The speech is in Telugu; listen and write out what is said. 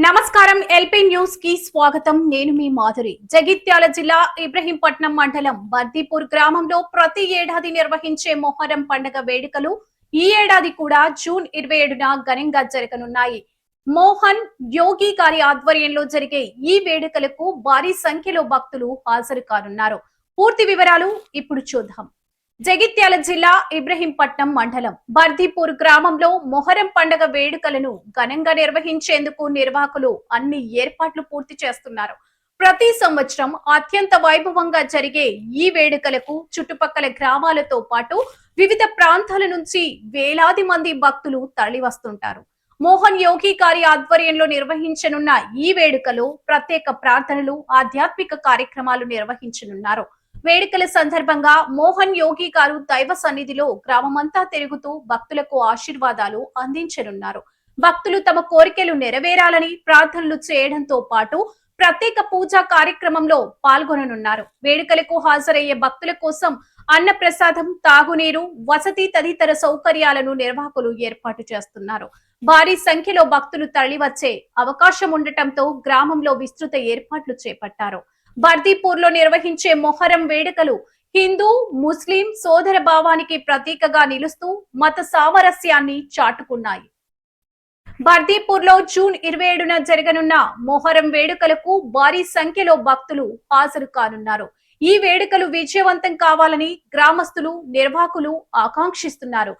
నమస్కారం ఎల్పీ న్యూస్ కి స్వాగతం. నేను మీ మాధురి. జగిత్యాల జిల్లా ఇబ్రహీంపట్నం మండలం బర్దీపూర్ గ్రామంలో ప్రతి ఏడాది నిర్వహించే మొహరం పండుగ వేడుకలు ఈ ఏడాది కూడా జూన్ 27న ఘనంగా జరగనున్నాయి. మోహన్ యోగి గారి ఆధ్వర్యంలో జరిగే ఈ వేడుకలకు భారీ సంఖ్యలో భక్తులు హాజరు కానున్నారు. పూర్తి వివరాలు ఇప్పుడు చూద్దాం. జగిత్యాల జిల్లా ఇబ్రహీంపట్నం మండలం బర్దీపూర్ గ్రామంలో మొహరం పండుగ వేడుకలను ఘనంగా నిర్వహించేందుకు నిర్వాహకులు అన్ని ఏర్పాట్లు పూర్తి చేస్తున్నారు. ప్రతి సంవత్సరం అత్యంత వైభవంగా జరిగే ఈ వేడుకలకు చుట్టుపక్కల గ్రామాలతో పాటు వివిధ ప్రాంతాల నుంచి వేలాది మంది భక్తులు తరలివస్తుంటారు. మోహన్ యోగి గారి ఆధ్వర్యంలో నిర్వహించనున్న ఈ వేడుకలో ప్రత్యేక ప్రార్థనలు, ఆధ్యాత్మిక కార్యక్రమాలు నిర్వహించనున్నారు. వేడుకల సందర్భంగా మోహన్ యోగి గారు దైవ సన్నిధిలో గ్రామమంతా తిరుగుతూ భక్తులకు ఆశీర్వాదాలు అందించనున్నారు. భక్తులు తమ కోరికలు నెరవేరాలని ప్రార్థనలు చేయడంతో పాటు ప్రత్యేక పూజా కార్యక్రమంలో పాల్గొననున్నారు. వేడుకలకు హాజరయ్యే భక్తుల కోసం అన్న ప్రసాదం, తాగునీరు, వసతి తదితర సౌకర్యాలను నిర్వాహకులు ఏర్పాటు చేస్తున్నారు. భారీ సంఖ్యలో భక్తులు తరలివచ్చే అవకాశం ఉండటంతో గ్రామంలో విస్తృత ఏర్పాట్లు చేపట్టారు. బర్దీపూర్ లో నిర్వహించే మొహరం వేడుకలు హిందూ ముస్లిం సోదర భావానికి ప్రతీకగా నిలుస్తూ మత సామరస్యాన్ని చాటుకున్నాయి. బర్దీపూర్ లో జూన్ 27న జరగనున్న మొహరం వేడుకలకు భారీ సంఖ్యలో భక్తులు హాజరు కానున్నారు. ఈ వేడుకలు విజయవంతం కావాలని గ్రామస్తులు, నిర్వాహకులు ఆకాంక్షిస్తున్నారు.